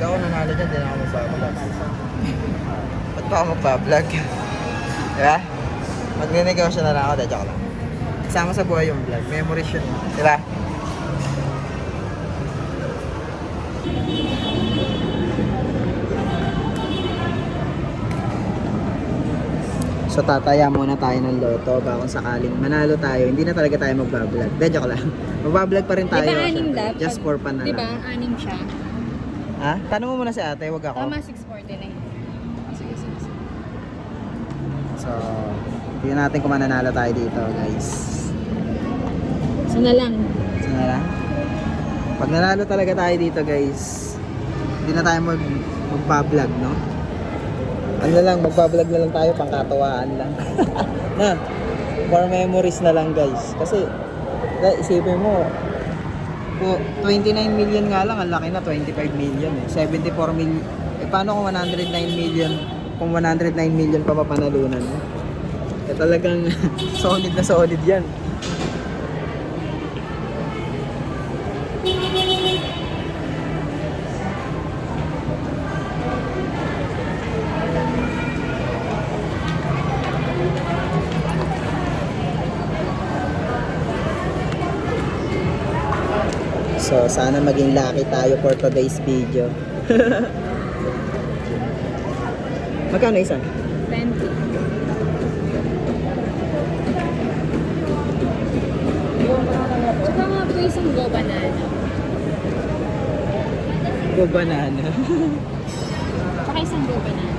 ako nanalo dyan, di na ako magbablog. Ba't pa ako magbablog? Diba? Magne-negosyo na lang ako, de, joke lang. Kasama sa buhay yung vlog, memories yun. Diba? So tataya muna tayo ng loto ba kung sakaling manalo tayo, hindi na talaga tayo magbablog. De, joke lang. Magbablog pa rin tayo. Diba anim syempre. lap? Just for fun na Diba, lang. anim siya. Ha? Tanong mo muna si ate, wag ako. Tama, 640 na yun. Sige. So, tingnan natin kung mananalo tayo dito, guys. So na lang. So na lang. Pag nanalo talaga tayo dito, guys, hindi na tayo magpa-vlog, no? Ano lang, magpa-vlog na lang tayo, pangkatawaan lang. Na, for memories na lang, guys. Kasi, isipin mo, 29 million nga lang, ang laki na, 25 million eh. 74 million. Eh, paano kung 109 million? Kung 109 million pa mapanalunan mo? Eh, talagang solid na solid yan. So, sana maging lucky tayo for today's video. Magkano isa? 20. Tsaka nga po isang go banana. Go banana. Tsaka isang go banana.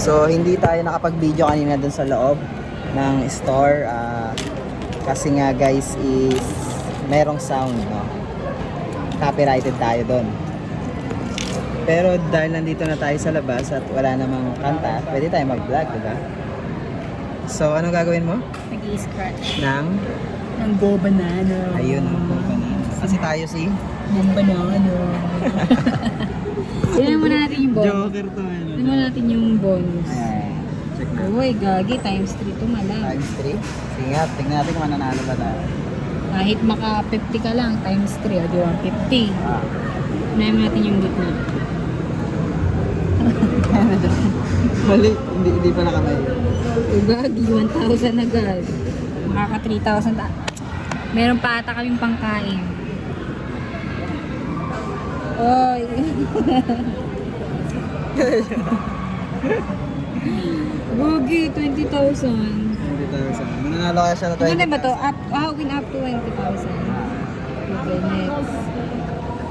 So, hindi tayo nakapag-video kanina dun sa loob ng store. Kasi nga guys is merong sound, no? Copyrighted tayo dun. Pero dahil nandito na tayo sa labas at wala namang kanta, pwede tayo mag-vlog, diba? So, anong gagawin mo? Nag-i-scratch. Ng Go banana. ayun, ng banana. Kasi tayo si Go banana. Tignan muna natin yung bonus. Joker to, ano? Tignan muna natin yung bonus. Ayan. Check na. Uy, gagi, times 3 to malang. Times 3. Sige nga, tingnan natin kung mananalo ba tayo. Kahit maka 50 ka lang, times 3, o di 150. Unahin natin yung gitna. Mali, hindi pa nakamay. O gagi, 1,000 agad. Makaka 3,000. Meron pa ata kaming pangkain. Oy. Gogi, 20,000. 20,000. Mananalo kaya siya na 20,000. Ano ba to? Win up to 20,000. Okay, next.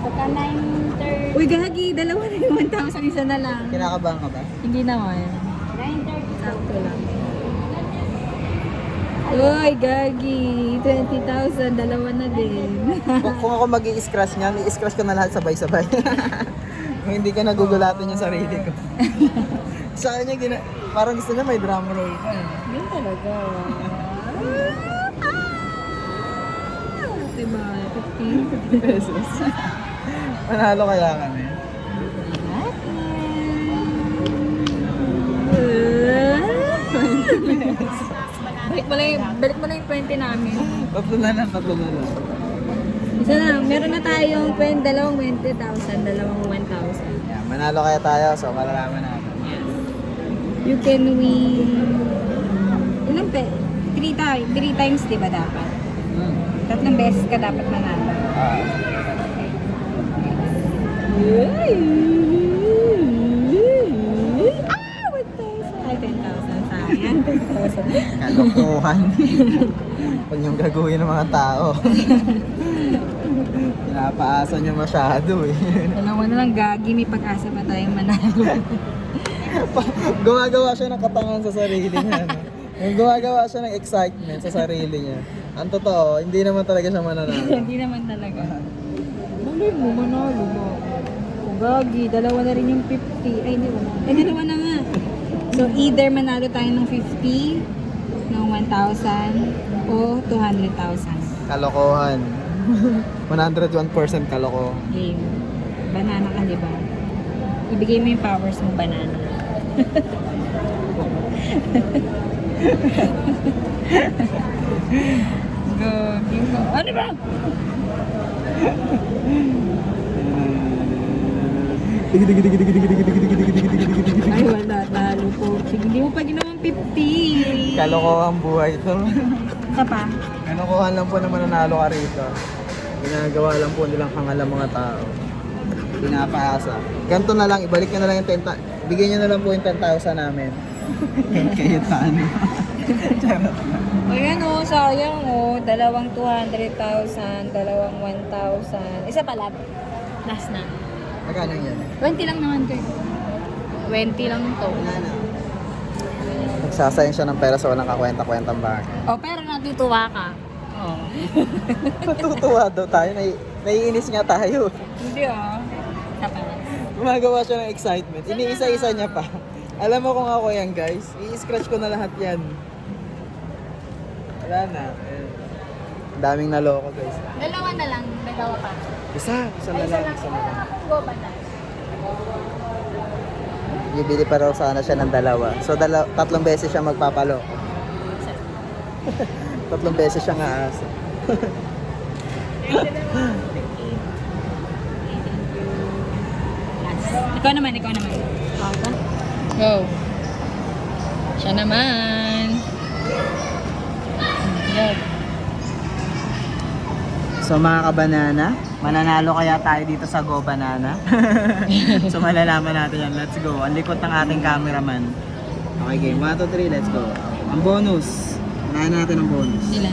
Pagka 9:30. Uy, gagi, dalawa na yung 1,000, isa na lang. Kinakabahan ka ba? Hindi naman. 9:30. Sakto lang. Uy, gagi, 20,000, dalawa na din. Kung ako mag-i-scratch niyan, i-scratch ko na lahat sabay-sabay. Kung hindi ka nagugulatin yung sarili ko. Sa kanya, parang gusto niya may drum roll pa eh. Yun talaga. Diba, 50 pesos. Manalo kaya kami. Balik mo na yung 20 namin. Tatlo na lang. Isa lang, meron na tayong dalawang 20,000, dalawang 1,000. Yeah, manalo kaya tayo, so malalaman natin. You can win ilang 3 times, di ba dapat? Tatlong beses ka dapat manalo. Ah, 1,000. Ay, 10,000. Sayang, 10,000. Kalokohan. Huwag niyong gagawin ng mga tao. Pinapaasa niyo masyado eh. Dalawa na lang, gagi, may pag-asa pa tayong manalo. Gumagawa siya ng katangan sa sarili niya. No? Gumagawa siya ng excitement sa sarili niya. Ang totoo, hindi naman talaga siya mananalo. Hindi naman talaga. Malay mo, manalo mo. Gagi, dalawa na rin yung 50. Ay, hindi ba? Ay, dalawa na nga. So, either manalo tayo ng 50, ng 1,000, o 200,000. Kalokohan. 101% kaloko. Game. Banana ka, di ba? Ibigay mo yung powers mo, banana. Go. Ano ba? Ay, wala. Talo po. Hindi mo pa ginawang 50. Kalokohan buhay ito. Isa pa? Kalokohan lang po na mananalo ka rito. Ginagawa lang po nilang hangal ang mga tao. Pinapaasa. Ganito na lang, ibalik nyo na lang yung 10,000. Bigyan nyo na lang po yung 10,000 namin. Kayo taano. Charot na. Ayan o, sayang o. Dalawang 200,000, dalawang 1,000. Isa pala. Last na. Magkano yan? 20 lang naman to. 20 lang to. Nagsasayang siya ng pera sa walang kakwenta-kwentang bagay. O, pero natutuwa ka. Oo. Natutuwa daw tayo. Naiinis nga tayo. Hindi ah. Isa pala. Gumagawa siya ng excitement. Iniisa-isa niya pa. Alam mo kung ako yan guys, i-scratch ko na lahat yan. Wala na. Ayan. Ang daming naloko guys. Dalawa na lang. Dalawa pa. Isa na lang. Go ba na? Bibili pa raw sana siya ng dalawa. So tatlong beses siya magpapalo. Tatlong beses siya nga asa. Ikaw naman. Go. Siya naman. Go. So mga kabanana, mananalo kaya tayo dito sa Go Banana? So malalaman natin yan. Let's go. Ang likot ng ating cameraman. Okay game. 1, 2, 3, let's go. Ang bonus. Unahin natin ang bonus. Ilan?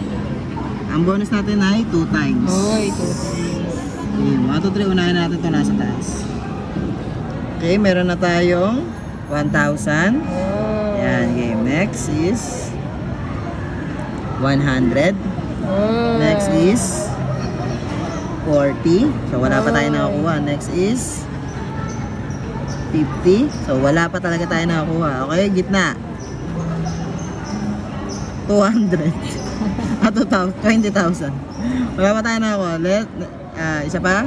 Ang bonus natin ay 2 times. Hoy, 2 times. Game. 1, 2, 3, unahin natin ito nasa taas. Okay, meron na tayong 1,000. Oh. Yan, game. Next is 100. Oh. Next is 40. So wala pa tayo nakakuha. Next is 50. So wala pa talaga tayo nakakuha. Okay, gitna. 200. At 20,000. Wala pa tayo nakakuha. Isa pa?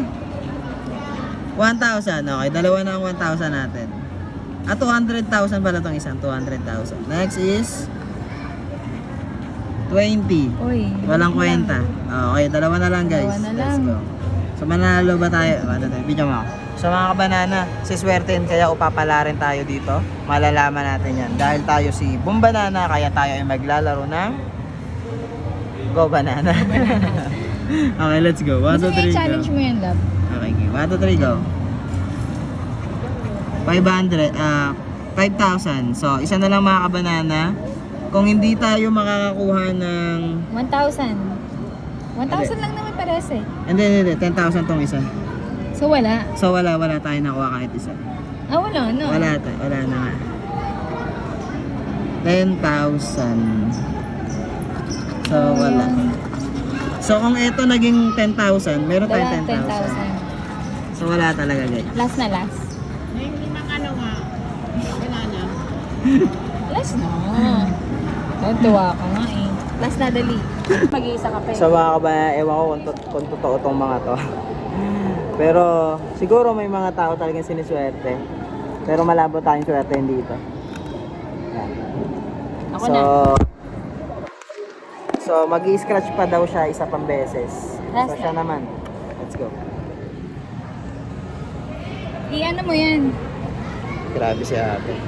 1,000. Okay, dalawa na ang 1,000 natin. At 200,000 pala itong isang. 200,000. Next is 20. Uy. Walang kwenta. Okay, dalawa na lang guys. Dalawa na Let's lang. go. So mananalo ba tayo? Video mo ako. So mga kabanana, siswertein kaya upapala rin tayo dito. Malalaman natin yan. Dahil tayo si Boom Banana, kaya tayo ay maglalaro ng Go Banana. Okay, let's go. 1, 2, 3, go. challenge mo yan, love? Okay, game. 1, 2, 3, go. 5,000. So, isa na lang mga kabanana. Kung hindi tayo makakakuha ng... 1,000. 1,000 lang naman pares eh. Hindi. 10,000 tong isa. So, wala. So, wala tayo nakuha kahit isa. Ah, wala, no? Wala na nga. 10,000. So, wala. So, kung ito naging 10,000, meron tayong 10,000. So, wala talaga, guys. Last na last. Last na. Tuwa ka nga eh. Last na dali. Mag-iisa ka pa eh. So, mga kabayan, ewan ko kung totoo tong mga to. Pero, siguro may mga tao talagang siniswerte. Pero malabo tayong swerte dito. Yan. Ako na. So mag-i-scratch pa daw siya isa pang beses. Last So siya naman. Let's go. I-ano mo yan? Grabe si ate.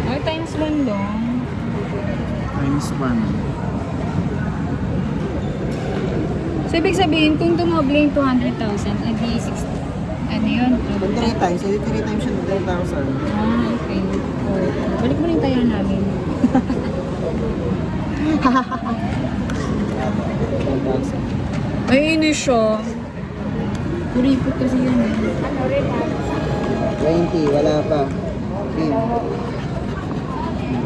Ay, times 1 lang. Times 1. So, ibig sabihin, kung tumoble yung 200,000, edi 60. Ano yun? Kung 3 times, edi 3 times siya 10,000. Ah, okay. Balik mo na yung tayo namin. 10,000. Ay, ini siya. Kuripot kasi yan eh. 20, wala pa. 15.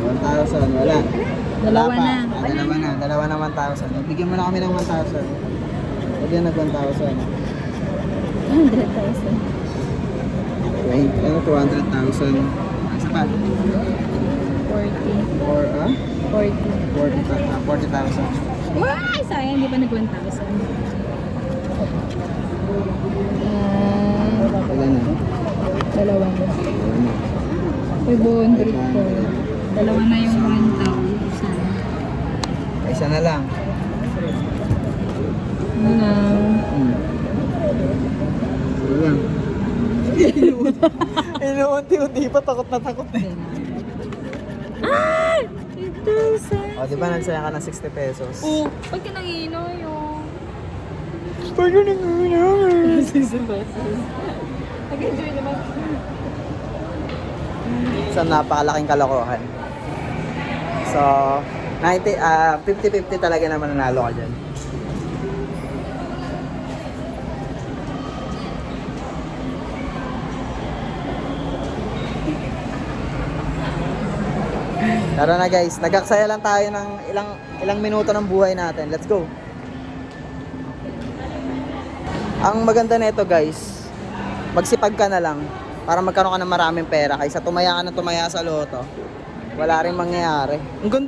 1,000, wala. Dalawa Wala pa. na. Dalawa na 1,000. Bigyan mo na kami ng 1,000. Pwede na 1,000. 100,000. 200,000. Isa pa. 40. Or, 40,000. Why? Sayang, hindi pa nag 1,000. Wala na. Dalawa na. 500 po. Dalawa na yung 1,000. Isa na lang. Ano na? Sige lang. Inuunti-unti pa, takot na takot na. Ah! 8,000. O, di ba nagsaya ka ng 60 pesos? Oh, pag ka nangino yung... Pag nang 60 pesos. Nag-enjoy naman. Sa napakalaking kalokohan. So, 50-50 talaga naman nanalo ka dyan. Tara na guys, nagaksaya lang tayo ng ilang minuto ng buhay natin. Let's go. Ang maganda nito guys, magsipag ka na lang para magkaroon ka ng maraming pera kaysa tumaya ka na tumaya sa loto. Wala rin mangyayari. Ang ganda